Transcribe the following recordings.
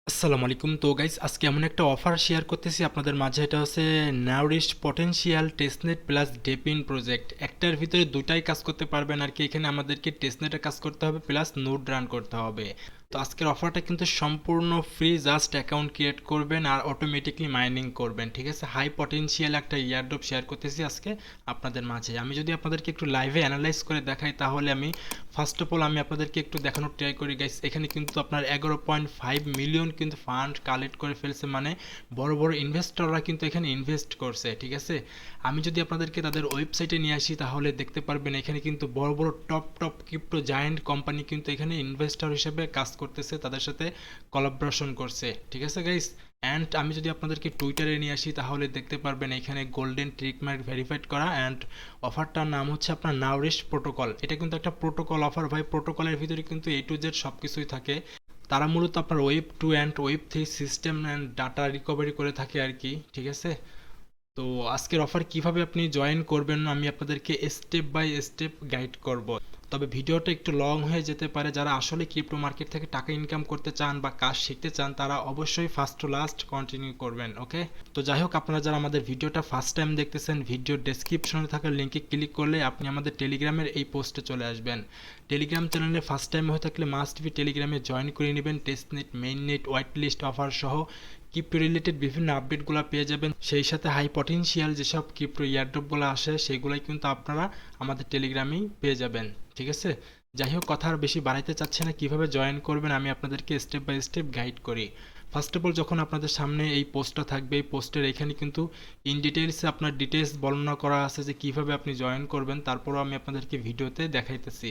আসসালামু আলাইকুম। তো গাইস আজকে এমন একটা অফার শেয়ার করতেছি আপনাদের মাঝে। এটা হচ্ছে Nourish potential testnet plus DePIN project. একটার ভিতরে দুটাই কাজ করতে পারবেন আর কি। এখানে আমাদেরকে টেস্টনেটে কাজ করতে হবে প্লাস নোড রান করতে হবে। তো আজকের অফারটা কিন্তু সম্পূর্ণ ফ্রি, জাস্ট অ্যাকাউন্ট ক্রিয়েট করবেন আর অটোমেটিকলি মাইনিং করবেন, ঠিক আছে। হাই পটেনশিয়াল একটা ইয়ারড্রপ শেয়ার করতেছি আজকে আপনাদের মাঝে। আমি যদি আপনাদেরকে একটু লাইভে অ্যানালাইজ করে দেখাই তাহলে আমি ফার্স্ট অফ অল আমি আপনাদেরকে একটু দেখানোর ট্রাই করি গাইস। এখানে কিন্তু আপনার 11.5 মিলিয়ন কিন্তু ফান্ড কালেক্ট করে ফেলছে, মানে বড় বড় ইনভেস্টররা কিন্তু এখানে ইনভেস্ট করছে, ঠিক আছে। আমি যদি আপনাদেরকে তাদের ওয়েবসাইটে নিয়ে আসি তাহলে দেখতে পারবেন এখানে কিন্তু বড় বড় টপ ক্রিপ্টো জায়ান্ট কোম্পানি কিন্তু এখানে ইনভেস্টর হিসেবে কাজ করতেছে, তাদের সাথে কোলাবোরেশন করছে, ঠিক আছে গাইস। অ্যান্ড আমি যদি আপনাদেরকে টুইটারে নিয়ে আসি তাহলে দেখতে পারবেন এখানে গোল্ডেন ট্রিক মার্ক ভেরিফাইড করা। অ্যান্ড অফারটার নাম হচ্ছে আপনার নাউরিশ প্রোটোকল। এটা কিন্তু একটা প্রোটোকল অফার ভাই। প্রোটোকলের ভিতরে কিন্তু A to Z সব কিছুই থাকে। তারা মূলত আপনার web 2 and web 3 system and data recovery করে থাকে আর কি, ঠিক আছে। তো আজকের অফার কিভাবে আপনি জয়েন করবেন আমি আপনাদেরকে স্টেপ বাই স্টেপ গাইড করব। তবে ভিডিওটা একটু লং হয়ে যেতে পারে। যারা আসলে ক্রিপ্টো মার্কেট থেকে টাকা ইনকাম করতে চান বা কাজ শিখতে চান তারা অবশ্যই ফার্স্ট টু লাস্ট কন্টিনিউ করবেন, ওকে। তো যাই হোক, আপনারা যারা আমাদের ভিডিওটা ফার্স্ট টাইম দেখতেছেন, ভিডিওর ডেসক্রিপশনে থাকা লিঙ্কে ক্লিক করলে আপনি আমাদের টেলিগ্রামের এই পোস্টে চলে আসবেন। টেলিগ্রাম চ্যানেলে ফার্স্ট টাইম হয়ে থাকলে মাস্ট বি টেলিগ্রামে জয়েন করে নেবেন। Testnet, main net, white list offer সহ ক্রিপ্টো রিলেটেড বিভিন্ন আপডেটগুলো পেয়ে যাবেন। সেই সাথে হাই পটেনশিয়াল যেসব ক্রিপ্টো ইয়ারড্রপগুলো আসে সেগুলোই কিন্তু আপনারা আমাদের টেলিগ্রামেই পেয়ে যাবেন, ঠিক আছে। যাই হোক, কথা আর বেশি বাড়াইতে চাচ্ছে না। কিভাবে জয়েন করবেন আমি আপনাদেরকে স্টেপ বাই স্টেপ গাইড করি। ফার্স্ট অফ অল যখন আপনাদের সামনে এই পোস্টটা থাকবে, এই পোস্টের এখানে কিন্তু ইন ডিটেলসে আপনার ডিটেলস বর্ণনা করা আছে যে কিভাবে আপনি জয়েন করবেন, তারপরও আমি আপনাদেরকে ভিডিওতে দেখাইতেছি।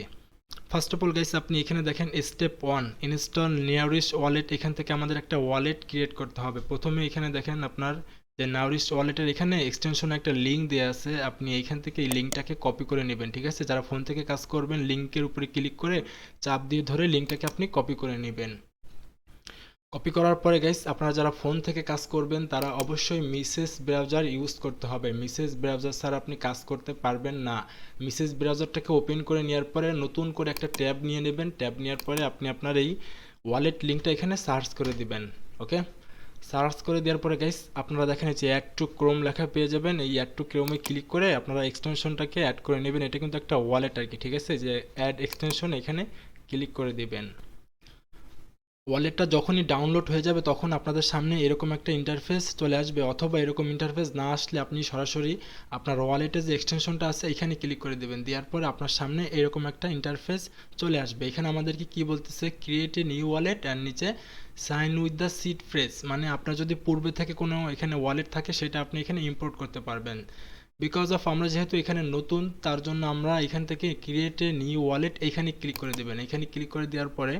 ফার্স্ট অফ অল গাইস, আপনি এখানে দেখেন স্টেপ 1 ইনস্টল নাউরিশ ওয়ালেট। এখান থেকে আমাদের একটা ওয়ালেট ক্রিয়েট করতে হবে। প্রথমে এখানে দেখেন আপনার যে নাউরিশ ওয়ালেটের এখানে এক্সটেনশনে একটা লিঙ্ক দেওয়া আছে। আপনি এইখান থেকে এই লিঙ্কটাকে কপি করে নেবেন, ঠিক আছে। যারা ফোন থেকে কাজ করবেন লিঙ্কের উপরে ক্লিক করে চাপ দিয়ে ধরে লিঙ্কটাকে আপনি কপি করে নেবেন। কপি করার পরে গাইস, আপনারা যারা ফোন থেকে কাজ করবেন তারা অবশ্যই মিসেস ব্রাউজার ইউজ করতে হবে। মিসেস ব্রাউজার ছাড়া আপনি কাজ করতে পারবেন না। মিসেস ব্রাউজারটাকে ওপেন করে নেওয়ার পরে নতুন করে একটা ট্যাব নিয়ে নেবেন। ট্যাব নেওয়ার পরে আপনি আপনার এই ওয়ালেট লিঙ্কটা এখানে সার্চ করে দিবেন, ওকে। সার্চ করে দেওয়ার পরে গাইস আপনারা দেখেন যে অ্যাড টু ক্রোম লেখা পেয়ে যাবেন। এই অ্যাড টু ক্রোমে ক্লিক করে আপনারা এক্সটেনশনটাকে অ্যাড করে নেবেন। এটা কিন্তু একটা ওয়ালেট আর কি, ঠিক আছে। যে অ্যাড এক্সটেনশন এখানে ক্লিক করে দিবেন। ওয়ালেটটা যখনই ডাউনলোড হয়ে যাবে তখন আপনাদের সামনে এরকম একটা ইন্টারফেস চলে আসবে, অথবা এরকম ইন্টারফেস না আসলে আপনি সরাসরি আপনার ওয়ালেটে যে এক্সটেনশনটা আছে এখানে ক্লিক করে দেবেন। দেওয়ার পরে আপনার সামনে এরকম একটা ইন্টারফেস চলে আসবে। এখানে আমাদেরকে কি বলতেছে, create a new wallet and নিচে sign with the seed phrase, মানে আপনার যদি পূর্বে থেকে কোনো এখানে ওয়ালেট থাকে সেটা আপনি এখানে ইম্পোর্ট করতে পারবেন। বিকজ অফ আমরা যেহেতু এখানে নতুন, তার জন্য আমরা এখান থেকে ক্রিয়েট এ নিউ ওয়ালেট এখানে ক্লিক করে দেবেন। এখানে ক্লিক করে দেওয়ার পরে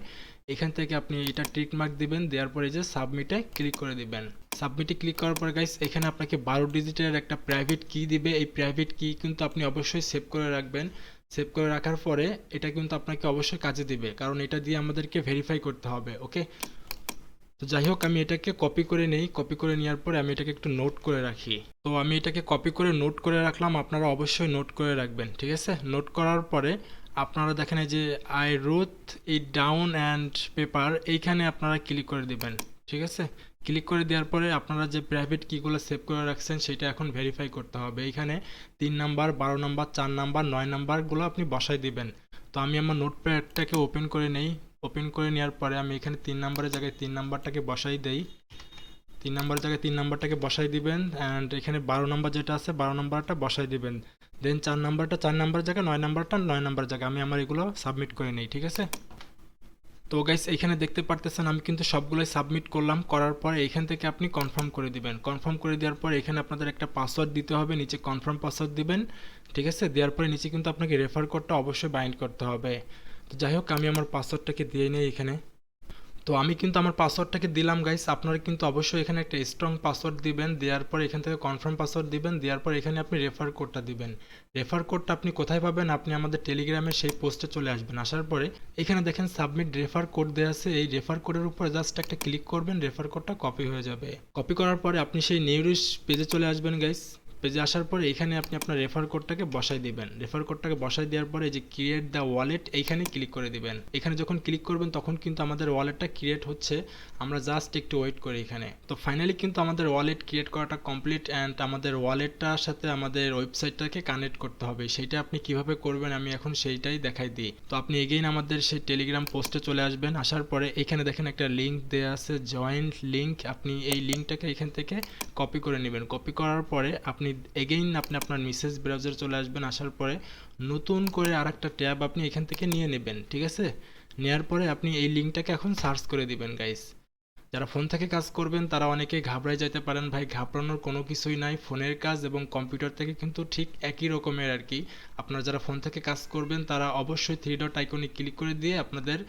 এখান থেকে আপনি এটা টিক মার্ক দিবেন। দেওয়ার পরে যে সাবমিটে ক্লিক করে দিবেন। সাবমিটে ক্লিক করার পর গাইস এখানে আপনাকে 12 ডিজিটের একটা প্রাইভেট কি দিবে। এই প্রাইভেট কি কিন্তু আপনি অবশ্যই সেভ করে রাখবেন। সেভ করে রাখার পরে এটা কিন্তু আপনাকে অবশ্যই কাজে দিবে, কারণ এটা দিয়ে আমাদেরকে ভেরিফাই করতে হবে, ওকে। তো যাই হোক, আমি এটাকে কপি করে নেই। কপি করে নেওয়ার পরে আমি এটাকে একটু নোট করে রাখি। তো আমি এটাকে কপি করে নোট করে রাখলাম, আপনারা অবশ্যই নোট করে রাখবেন, ঠিক আছে। নোট করার পরে আপনারা দেখেন এই যে I রোট it down and paper, এইখানে আপনারা ক্লিক করে দিবেন, ঠিক আছে। ক্লিক করে দেওয়ার পরে আপনারা যে প্রাইভেট কিগুলো সেভ করে রাখছেন সেটা এখন ভেরিফাই করতে হবে। এইখানে 3 নাম্বার, 12 নাম্বার, 4 নাম্বার, 9 নাম্বারগুলো আপনি বসাই দিবেন। তো আমি আমার নোটপ্যাডটাকে ওপেন করে নেই। ওপেন করে নেওয়ার পরে আমি এখানে 3 নাম্বারের জায়গায় 3 নাম্বারটাকে বসাই দেই। 3 নাম্বারের জায়গায় 3 নাম্বারটাকে বসাই দিবেন। অ্যান্ড এখানে 12 নাম্বার যেটা আছে 12 নাম্বারটা বসাই দিবেন। দেন 4 নাম্বারটা 4 নাম্বারের জায়গায়, 9 নাম্বারটা 9 নাম্বারের জায়গায় আমি আমার এগুলো সাবমিট করে নিই, ঠিক আছে। তো গাইস এখানে দেখতে পারতেছেন আমি কিন্তু সবগুলোই সাবমিট করলাম। করার পরে এখান থেকে আপনি কনফার্ম করে দিবেন। কনফার্ম করে দেওয়ার পরে এখানে আপনাদের একটা পাসওয়ার্ড দিতে হবে, নিচে কনফার্ম পাসওয়ার্ড দিবেন, ঠিক আছে। দেওয়ার পরে নিচে কিন্তু আপনাকে রেফার কোডটা অবশ্যই বাইন্ড করতে হবে। তো যাই হোক, আমি আমার পাসওয়ার্ডটাকে দিয়ে নিই এখানে। তো আমি কিন্তু আমার পাসওয়ার্ডটাকে দিলাম গাইস। আপনারা কিন্তু অবশ্যই এখানে একটা স্ট্রং পাসওয়ার্ড দিবেন। দেওয়ার পর এখান থেকে কনফার্ম পাসওয়ার্ড দিবেন। দেওয়ার পর এখানে আপনি রেফার কোডটা দিবেন। রেফার কোডটা আপনি কোথায় পাবেন, আপনি আমাদের টেলিগ্রামে সেই পোস্টে চলে আসবেন। আসার পরে এখানে দেখেন সাবমিট রেফার কোড দেওয়া আছে। এই রেফার কোডের উপর জাস্ট একটা ক্লিক করবেন, রেফার কোডটা কপি হয়ে যাবে। কপি করার পরে আপনি সেই নিউরিশ পেজে চলে আসবেন গাইস। পেজে আসার পরে এখানে আপনি আপনার রেফার কোডটাকে বসাই দিবেন। রেফার কোডটাকে বসাই দেওয়ার পরে যে ক্রিয়েট দ্য ওয়ালেট এইখানে ক্লিক করে দিবেন। এখানে যখন ক্লিক করবেন তখন কিন্তু আমাদের ওয়ালেটটা ক্রিয়েট হচ্ছে, আমরা জাস্ট একটু ওয়েট করি এখানে। তো ফাইনালি কিন্তু আমাদের ওয়ালেট ক্রিয়েট করাটা কমপ্লিট অ্যান্ড আমাদের ওয়ালেটটার সাথে আমাদের ওয়েবসাইটটাকে কানেক্ট করতে হবে। সেইটা আপনি কিভাবে করবেন আমি এখন সেইটাই দেখাই দিই। তো আপনি এগেইন আমাদের সেই টেলিগ্রাম পোস্টে চলে আসবেন। আসার পরে এখানে দেখেন একটা লিঙ্ক দেওয়া আছে, জয়েন্ট লিঙ্ক। আপনি এই লিঙ্কটাকে এখান থেকে কপি করে নেবেন। কপি করার পরে আপনি এগেইন আপনি আপনার মেসেজ ব্রাউজার চলে আসবেন। আসার পরে নতুন করে আরেকটা ট্যাব আপনি এখান থেকে নিয়ে নেবেন, ঠিক আছে? নেওয়ার পরে আপনি এই লিঙ্কটাকে এখন সার্চ করে দিবেন গাইস। যারা ফোন থেকে কাজ করবেন তারা অনেকেই ঘাবড়ায় যেতে পারেন, ভাই ঘাবড়ানোর কোনো কিছুই নাই। ফোনের কাজ এবং কম্পিউটার থেকে কিন্তু ঠিক একই রকমের আর কি। আপনারা যারা ফোন থেকে কাজ করবেন তারা অবশ্যই থ্রি ডট আইকনে ক্লিক করে দিয়ে আপনাদের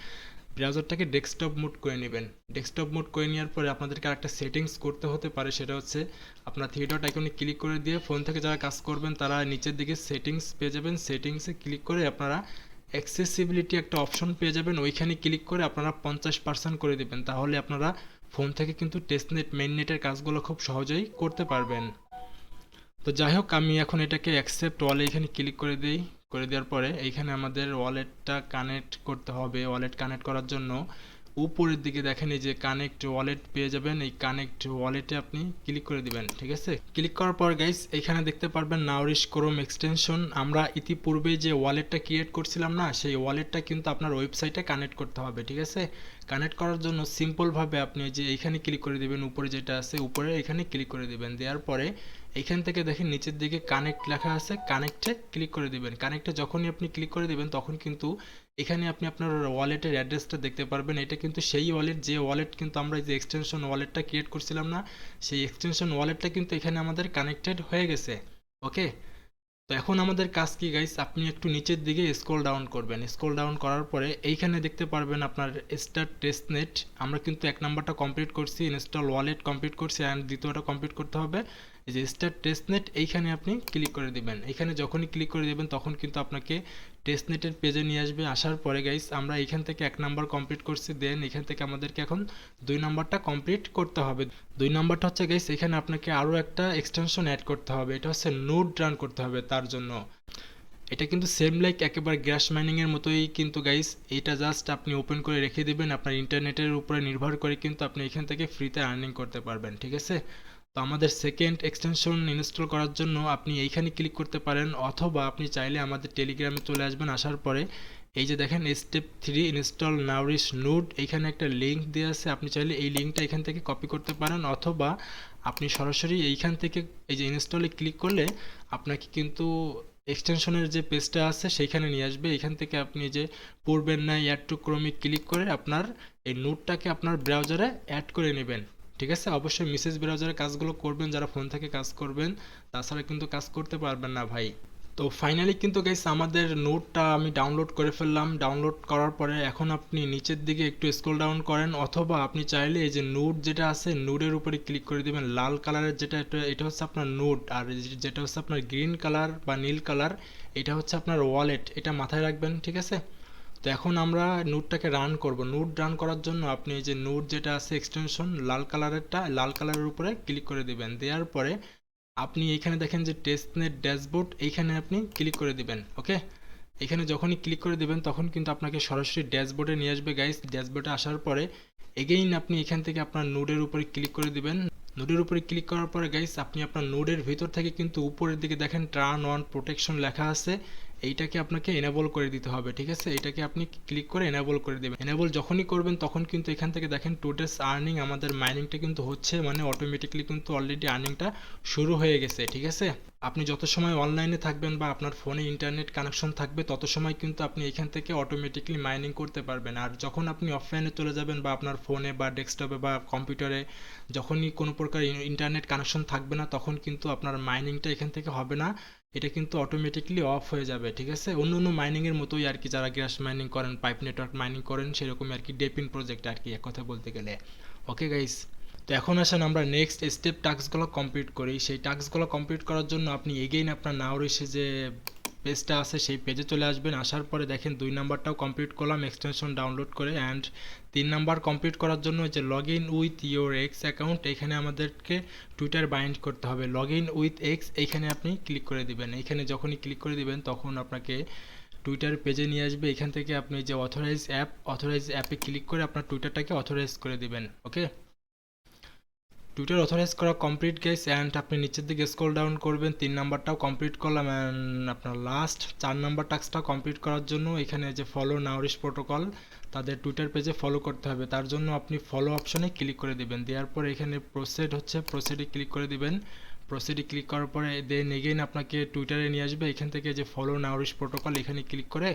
ব্রাউজারটাকে ডেস্কটপ মোড করে নেবেন। ডেস্কটপ মোড করে নেওয়ার পরে আপনাদেরকে আরেকটা সেটিংস করতে হতে পারে, সেটা হচ্ছে আপনার থ্রি ডট আইকনে ক্লিক করে দিয়ে ফোন থেকে যারা কাজ করবেন তারা নিচের দিকে সেটিংস পেয়ে যাবেন। সেটিংসে ক্লিক করে আপনারা অ্যাক্সেসিবিলিটি একটা অপশন পেয়ে যাবেন, ওইখানে ক্লিক করে আপনারা 50% করে দেবেন। তাহলে আপনারা ফোন থেকে কিন্তু টেস্টনেট মেইন নেটের কাজগুলো খুব সহজেই করতে পারবেন। তো যাই হোক, আমি এখন এটাকে অ্যাকসেপ্ট ওয়ালে এখানে ক্লিক করে দিই। করে দেওয়ার পরে এইখানে আমাদের ওয়ালেটটা কানেক্ট করতে হবে। ওয়ালেট কানেক্ট করার জন্য উপরের দিকে দেখেন এই যে কানেক্ট ওয়ালেট পেয়ে যাবেন। এই কানেক্ট ওয়ালেটে আপনি ক্লিক করে দিবেন, ঠিক আছে? ক্লিক করার পর গাইস এখানে দেখতে পারবেন নাউরিশ ক্রোম এক্সটেনশন। আমরা ইতিপূর্বে যে ওয়ালেটটা ক্রিয়েট করছিলাম না, সেই ওয়ালেটটা কিন্তু আপনার ওয়েবসাইটে কানেক্ট করতে হবে, ঠিক আছে? কানেক্ট করার জন্য সিম্পলভাবে আপনি যে এইখানে ক্লিক করে দিবেন, উপরে যেটা আছে উপরে এখানে ক্লিক করে দিবেন। দেওয়ার পরে এইখান থেকে দেখেন নিচের দিকে কানেক্ট লেখা আছে, কানেক্টে ক্লিক করে দিবেন। কানেক্টে যখনই আপনি ক্লিক করে দিবেন তখন কিন্তু এখানে আপনি আপনার ওয়ালেটের অ্যাড্রেসটা দেখতে পারবেন। এটা কিন্তু সেই ওয়ালেট যে ওয়ালেট কিন্তু আমরা যে এক্সটেনশন ওয়ালেটটা ক্রিয়েট করছিলাম না, সেই এক্সটেনশন ওয়ালেটটা কিন্তু এখানে আমাদের কানেক্টেড হয়ে গেছে। ওকে, তো এখন আমাদের কাজ কি গাইস, আপনি একটু নিচের দিকে স্ক্রল ডাউন করবেন। স্ক্রল ডাউন করার পরে এইখানে দেখতে পারবেন আপনার স্টার্ট টেস্টনেট। আমরা কিন্তু এক নাম্বারটা কমপ্লিট করছি, ইনস্টল ওয়ালেট কমপ্লিট করছি, অ্যান্ড দ্বিতীয়টা কমপ্লিট করতে হবে এই যে স্টার্ট টেস্টনেট। এইখানে আপনি ক্লিক করে দিবেন। এইখানে যখনই ক্লিক করে দেবেন তখন কিন্তু আপনাকে টেস্টনেটের পেজে নিয়ে আসবে। আসার পরে গাইস আমরা এইখান থেকে এক নাম্বার কমপ্লিট করছি, দেন এখান থেকে আমাদেরকে এখন দুই নাম্বারটা কমপ্লিট করতে হবে। দুই নাম্বারটা হচ্ছে গাইস এখানে আপনাকে আরও একটা এক্সটেনশন অ্যাড করতে হবে, এটা হচ্ছে নোড রান করতে হবে তার জন্য। এটা কিন্তু সেম লাইক একেবারে গ্যাস মাইনিংয়ের মতোই কিন্তু গাইস। এটা জাস্ট আপনি ওপেন করে রেখে দেবেন, আপনার ইন্টারনেটের উপরে নির্ভর করে কিন্তু আপনি এখান থেকে ফ্রিতে আর্নিং করতে পারবেন, ঠিক আছে? তো আমাদের সেকেন্ড এক্সটেনশন ইনস্টল করার জন্য আপনি এইখানে ক্লিক করতে পারেন, অথবা আপনি চাইলে আমাদের টেলিগ্রামে চলে আসবেন। আসার পরে এই যে দেখেন স্টেপ 3 ইনস্টল নাউরিশ নোড, এইখানে একটা লিঙ্ক দেওয়া আছে। আপনি চাইলে এই লিঙ্কটা এখান থেকে কপি করতে পারেন, অথবা আপনি সরাসরি এইখান থেকে এই যে ইনস্টলে ক্লিক করলে আপনাকে কিন্তু এক্সটেনশনের যে পেজটা আছে সেইখানে নিয়ে আসবে। এখান থেকে আপনি যে পড়বেন না, অ্যাড টু ক্রোমে ক্লিক করে আপনার এই নোটটাকে আপনার ব্রাউজারে অ্যাড করে নেবেন, ঠিক আছে? অবশ্যই মেসেজ ব্রাউজারে কাজগুলো করবেন যারা ফোন থেকে কাজ করবেন, তাছাড়া কিন্তু কাজ করতে পারবেন না ভাই। তো ফাইনালি কিন্তু গাইস আমাদের নোটটা আমি ডাউনলোড করে ফেললাম। ডাউনলোড করার পরে এখন আপনি নিচের দিকে একটু স্ক্রল ডাউন করেন, অথবা আপনি চাইলে এই যে নোট যেটা আছে নোটের উপরে ক্লিক করে দিবেন। লাল কালারের যেটা এটা হচ্ছে আপনার নোট, আর যেটা হচ্ছে আপনার গ্রিন কালার বা নীল কালার এটা হচ্ছে আপনার ওয়ালেট। এটা মাথায় রাখবেন, ঠিক আছে? তো এখন আমরা নোটটাকে রান করব। নোট রান করার জন্য আপনি এই যে নোট যেটা আছে এক্সটেনশন লাল কালারেরটা, লাল কালারের উপরে ক্লিক করে দিবেন। দেওয়ার পরে আপনি এইখানে দেখেন যে টেস্টনেট ড্যাশবোর্ড, এইখানে আপনি ক্লিক করে দিবেন। ওকে, এখানে যখনই ক্লিক করে দিবেন তখন কিন্তু আপনাকে সরাসরি ড্যাশবোর্ডে নিয়ে আসবে গাইস। ড্যাশবোর্ডে আসার পরে এগেইন আপনি এখান থেকে আপনার নোডের উপরে ক্লিক করে দিবেন। নোডের উপরে ক্লিক করার পরে গাইস আপনি আপনার নোডের ভিতর থেকে কিন্তু উপরের দিকে দেখেন টার্ন অন প্রোটেকশন লেখা আছে, এইটাকে আপনাকে এনেবল করে দিতে হবে, ঠিক আছে? এটাকে আপনি ক্লিক করে এনেবল করে দেবেন। এনেবল যখনই করবেন তখন কিন্তু এখান থেকে দেখেন টুডেস আর্নিং, আমাদের মাইনিংটা কিন্তু হচ্ছে, মানে অটোমেটিকলি কিন্তু অলরেডি আর্নিংটা শুরু হয়ে গেছে, ঠিক আছে? আপনি যত সময় অনলাইনে থাকবেন বা আপনার ফোনে ইন্টারনেট কানেকশন থাকবে তত সময় কিন্তু আপনি এখান থেকে অটোমেটিকলি মাইনিং করতে পারবেন। আর যখন আপনি অফলাইনে চলে যাবেন বা আপনার ফোনে বা ডেস্কটপে বা কম্পিউটারে যখনই কোনো প্রকার ইন্টারনেট কানেকশন থাকবে না তখন কিন্তু আপনার মাইনিংটা এখান থেকে হবে না, এটা কিন্তু অটোমেটিকলি অফ হয়ে যাবে, ঠিক আছে? অন্য অন্য মাইনিংয়ের মতোই আর কি, যারা গ্যাস মাইনিং করেন, পাইপ নেটওয়ার্ক মাইনিং করেন, সেরকমই আর কি ডেপিন প্রজেক্ট আর কি এক কথা বলতে গেলে। ওকে গাইস, তো এখন আসেন আমরা নেক্সট স্টেপ টাস্কগুলো কমপ্লিট করি। সেই টাস্কগুলো কমপ্লিট করার জন্য আপনি এগেইন আপনার নাউরিশে যে পেজটা আছে সেই পেজে চলে আসবেন। আসার পরে দেখেন 2 নাম্বারটাও কমপ্লিট করলাম এক্সটেনশন ডাউনলোড করে। অ্যান্ড 3 নাম্বার কমপ্লিট করার জন্য যে log in with your x account, এখানে আমাদেরকে টুইটার বাইন্ড করতে হবে। লগ ইন উইথ এক্স এইখানে আপনি ক্লিক করে দিবেন। এখানে যখনই ক্লিক করে দিবেন তখন আপনাকে টুইটার পেজে নিয়ে আসবে। এখান থেকে আপনি যে অথরাইজ অ্যাপে ক্লিক করে আপনার টুইটারটাকে অথরাইজ করে দিবেন। ওকে, টুইটার অথরাইজ করা কমপ্লিট গাইস। অ্যান্ড আপনি নিচের দিকে স্ক্রল ডাউন করবেন। 3 নাম্বারটাও কমপ্লিট করলাম। অ্যান্ড আপনার লাস্ট 4 নাম্বার টাস্কটা কমপ্লিট করার জন্য এখানে যে ফলো নাউরিশ প্রোটোকল, তাদের টুইটার পেজে ফলো করতে হবে। তার জন্য আপনি ফলো অপশনে ক্লিক করে দিবেন। দেওয়ার পর এখানে প্রসিডে ক্লিক করে দিবেন। প্রসিডে ক্লিক করার পরে দেন এগেইন আপনাকে টুইটারে নিয়ে আসবে। এখান থেকে যে ফলো নাউরিশ প্রোটোকল এখানে ক্লিক করে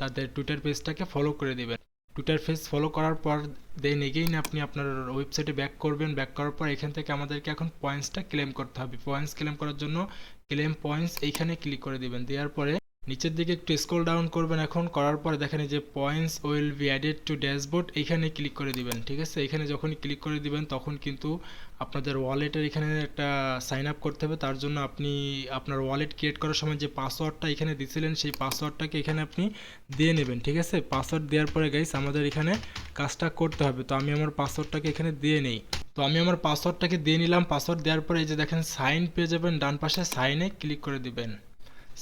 তাদের টুইটার পেজটাকে ফলো করে দিবেন। টুইটার পেজ ফলো করার পর দেন এগেইন আপনি আপনার ওয়েবসাইটে ব্যাক করবেন। ব্যাক করার পর এখান থেকে আমাদেরকে এখন পয়েন্টসটা ক্লেম করতে হবে। পয়েন্টস ক্লেম করার জন্য ক্লেম পয়েন্টস এইখানে ক্লিক করে দিবেন। দেওয়ার পরে নিচের দিকে একটু স্ক্রল ডাউন করবেন। এখন করার পরে দেখেন যে points will be added to dashboard, এইখানে ক্লিক করে দিবেন। ঠিক আছে, এখানে যখনই ক্লিক করে দিবেন তখন কিন্তু আপনাদের ওয়ালেটের এখানে একটা সাইন আপ করতে হবে। তার জন্য আপনি আপনার ওয়ালেট ক্রিয়েট করার সময় যে পাসওয়ার্ডটা এখানে দিয়েছিলেন সেই পাসওয়ার্ডটাকে এখানে আপনি দিয়ে নেবেন। ঠিক আছে, পাসওয়ার্ড দেওয়ার পরে গাইস আমাদের এখানে কাজটা করতে হবে। তো আমি আমার পাসওয়ার্ডটাকে এখানে দিয়ে নেই। তো আমি আমার পাসওয়ার্ডটাকে দিয়ে নিলাম। পাসওয়ার্ড দেওয়ার পরে এই যে দেখেন সাইন পেয়ে যাবেন, ডান পাশে সাইনে ক্লিক করে দিবেন।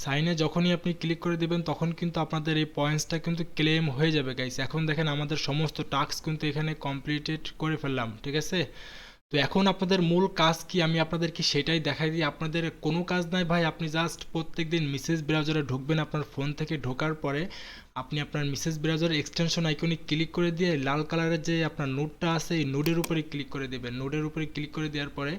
সাইনে যখনই আপনি ক্লিক করে দিবেন তখন কিন্তু আপনাদের এই পয়েন্টসটা কিন্তু ক্লেম হয়ে যাবে গাইস। এখন দেখেন আমাদের সমস্ত টাস্ক কিন্তু এখানে কমপ্লিটেড করে ফেললাম। ঠিক আছে, তো এখন আপনাদের মূল কাজ কি আমি আপনাদেরকে সেটাই দেখাই দিই। আপনাদের কোনো কাজ নাই ভাই, আপনি জাস্ট প্রত্যেকদিন মেসেজ ব্রাউজারে ঢুকবেন। আপনার ফোন থেকে ঢোকার পরে আপনি আপনার মেসেজ ব্রাউজার এক্সটেনশন আইকনে ক্লিক করে দিয়ে লাল কালারের যে আপনার নোডটা আছে এই নোডের উপরে ক্লিক করে দেবেন। নোডের উপরে ক্লিক করে দেওয়ার পরে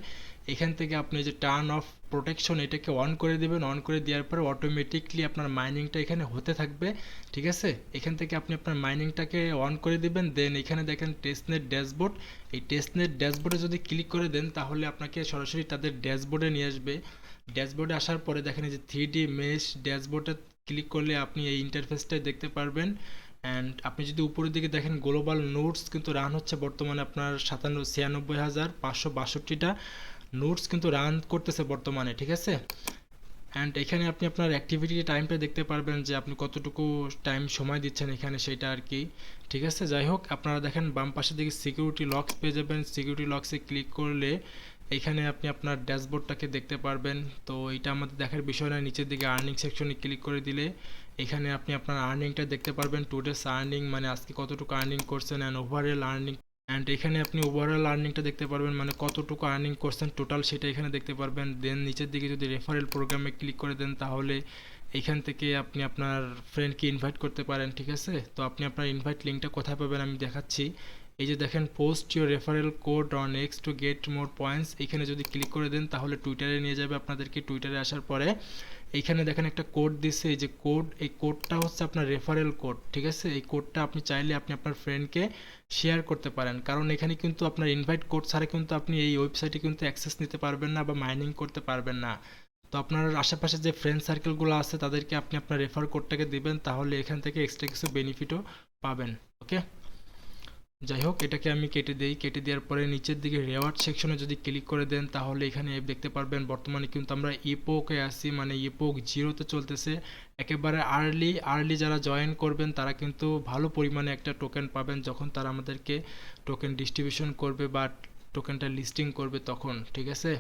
এখান থেকে আপনি যে টার্ন অফ প্রোটেকশন এটাকে অন করে দেবেন। অন করে দেওয়ার পরে অটোমেটিকলি আপনার মাইনিংটা এখানে হতে থাকবে। ঠিক আছে, এখান থেকে আপনি আপনার মাইনিংটাকে অন করে দিবেন। দেন এখানে দেখেন টেস্টনেট ড্যাশবোর্ড, এই টেস্টনেট ড্যাশবোর্ডে যদি ক্লিক করে দেন তাহলে আপনাকে সরাসরি তাদের ড্যাশবোর্ডে নিয়ে আসবে। ড্যাশবোর্ডে আসার পরে দেখেন এই যে 3D মেশ ড্যাশবোর্ডে ক্লিক করলে আপনি এই ইন্টারফেসটাই দেখতে পারবেন। অ্যান্ড আপনি যদি উপরের দিকে দেখেন গ্লোবাল নোটস কিন্তু রান হচ্ছে বর্তমানে আপনার 96,562টা নোটস কিন্তু রান করতেছে বর্তমানে। ঠিক আছে, অ্যান্ড এখানে আপনি আপনার অ্যাক্টিভিটি টাইমটা দেখতে পারবেন যে আপনি কতটুকু টাইম সময় দিচ্ছেন এখানে সেটা আর কি। ঠিক আছে, যাই হোক আপনারা দেখেন বাম পাশের দিকে সিকিউরিটি লক্স পেয়ে যাবেন। সিকিউরিটি লক্সে ক্লিক করলে এখানে আপনি আপনার ড্যাশবোর্ডটাকে দেখতে পারবেন। তো এটা আমাদের দেখার বিষয় না। নিচের দিকে আর্নিং সেকশনে ক্লিক করে দিলে এখানে আপনি আপনার আর্নিংটা দেখতে পারবেন। টুডেস আর্নিং মানে আজকে কতটুকু আর্নিং করছেন, অ্যান্ড ওভারঅল আর্নিং। অ্যান্ড এখানে আপনি ওভারঅল আর্নিংটা দেখতে পারবেন মানে কতটুকু আর্নিং করছেন টোটাল সেটা এখানে দেখতে পারবেন। দেন নিচের দিকে যদি রেফারেল প্রোগ্রামে ক্লিক করে দেন তাহলে এখান থেকে আপনি আপনার ফ্রেন্ডকে ইনভাইট করতে পারেন। ঠিক আছে, তো আপনি আপনার ইনভাইট লিঙ্কটা কোথায় পাবেন আমি দেখাচ্ছি। এই যে দেখেন post your referral code on x to get more points, এখানে যদি ক্লিক করে দেন তাহলে টুইটারে নিয়ে যাবে আপনাদেরকে। টুইটারে আসার পরে এইখানে দেখেন একটা কোড দিচ্ছে, এই যে কোড, এই কোডটা হচ্ছে আপনার রেফারেল কোড। ঠিক আছে, এই কোডটা আপনি চাইলে আপনি আপনার ফ্রেন্ডকে শেয়ার করতে পারেন, কারণ এখানে কিন্তু আপনার ইনভাইট কোড ছাড়া কিন্তু আপনি এই ওয়েবসাইটে কিন্তু অ্যাক্সেস নিতে পারবেন না বা মাইনিং করতে পারবেন না। তো আপনার আশেপাশে যে ফ্রেন্ড সার্কেলগুলো আছে তাদেরকে আপনি আপনার রেফার কোডটাকে দিবেন, তাহলে এখান থেকে এক্সট্রা কিছু বেনিফিটও পাবেন। ওকে, যাই হোক এটাকে আমি কেটে দিই। কেটে দেওয়ার পরে নিচের দিকে রেওয়ার্ড সেকশনে যদি ক্লিক করে দেন তাহলে এখানে দেখতে পারবেন বর্তমানে কিন্তু আমরা ইপোকে আসি, মানে ইপোক 0তে চলতেছে। একেবারে আর্লি যারা জয়েন করবেন তারা কিন্তু ভালো পরিমাণে একটা টোকেন পাবেন যখন তারা আমাদেরকে টোকেন ডিস্ট্রিবিউশন করবে বা টোকেনটা লিস্টিং করবে তখন। ঠিক আছে,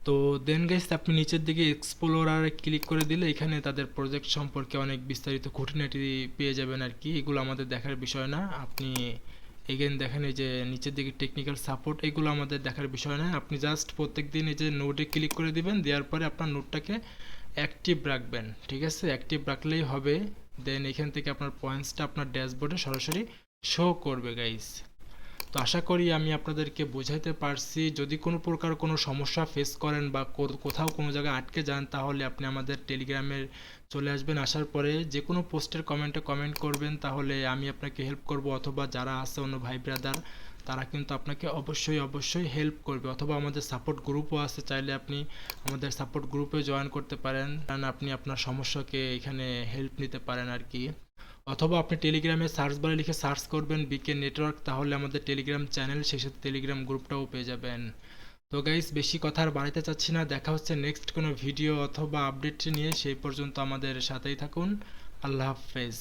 তো দেন গাইস আপনি নিচের দিকে এক্সপ্লোরারে ক্লিক করে দিলে এখানে তাদের প্রজেক্ট সম্পর্কে অনেক বিস্তারিত খুঁটিনাটি পেয়ে যাবেন আর কি। এগুলো আমাদের দেখার বিষয় না। আপনি এগেন দেখেন এই যে নিচের দিকে টেকনিক্যাল সাপোর্ট, এগুলো আমাদের দেখার বিষয় না। আপনি জাস্ট প্রত্যেকদিন এই যে নোটে ক্লিক করে দিবেন, দেওয়ার পরে আপনার নোটটাকে অ্যাক্টিভ রাখবেন। ঠিক আছে, অ্যাক্টিভ রাখলেই হবে। দেন এখান থেকে আপনার পয়েন্টসটা আপনার ড্যাশবোর্ডে সরাসরি শো করবে গাইস। তো আশা করি আমি আপনাদেরকে বোঝাইতে পারছি। যদি কোনো প্রকার কোনো সমস্যা ফেস করেন বা কোথাও কোনো জায়গায় আটকে যান তাহলে আপনি আমাদের টেলিগ্রামে চলে আসবেন। আসার পরে যে কোনো পোস্টের কমেন্টে কমেন্ট করবেন, তাহলে আমি আপনাকে হেল্প করব, অথবা যারা আছে অন্য ভাই ব্রাদার তারা কিন্তু আপনাকে অবশ্যই হেল্প করবে। অথবা আমাদের সাপোর্ট গ্রুপও আছে, চাইলে আপনি আমাদের সাপোর্ট গ্রুপে জয়েন করতে পারেন, কারণ আপনি আপনার সমস্যাকে এখানে হেল্প নিতে পারেন আর কি। অথবা আপনি টেলিগ্রামে সার্চ বারে লিখে সার্চ করবেন বিকে নেটওয়ার্ক, তাহলে আমাদের টেলিগ্রাম চ্যানেল সেই সাথে টেলিগ্রাম গ্রুপটাও পেয়ে যাবেন। তো গাইস বেশি কথা আর বাড়াতে চাচ্ছি না, দেখা হচ্ছে নেক্সট কোনো ভিডিও অথবা আপডেট নিয়ে, সেই পর্যন্ত আমাদের সাথেই থাকুন। আল্লাহ হাফেজ।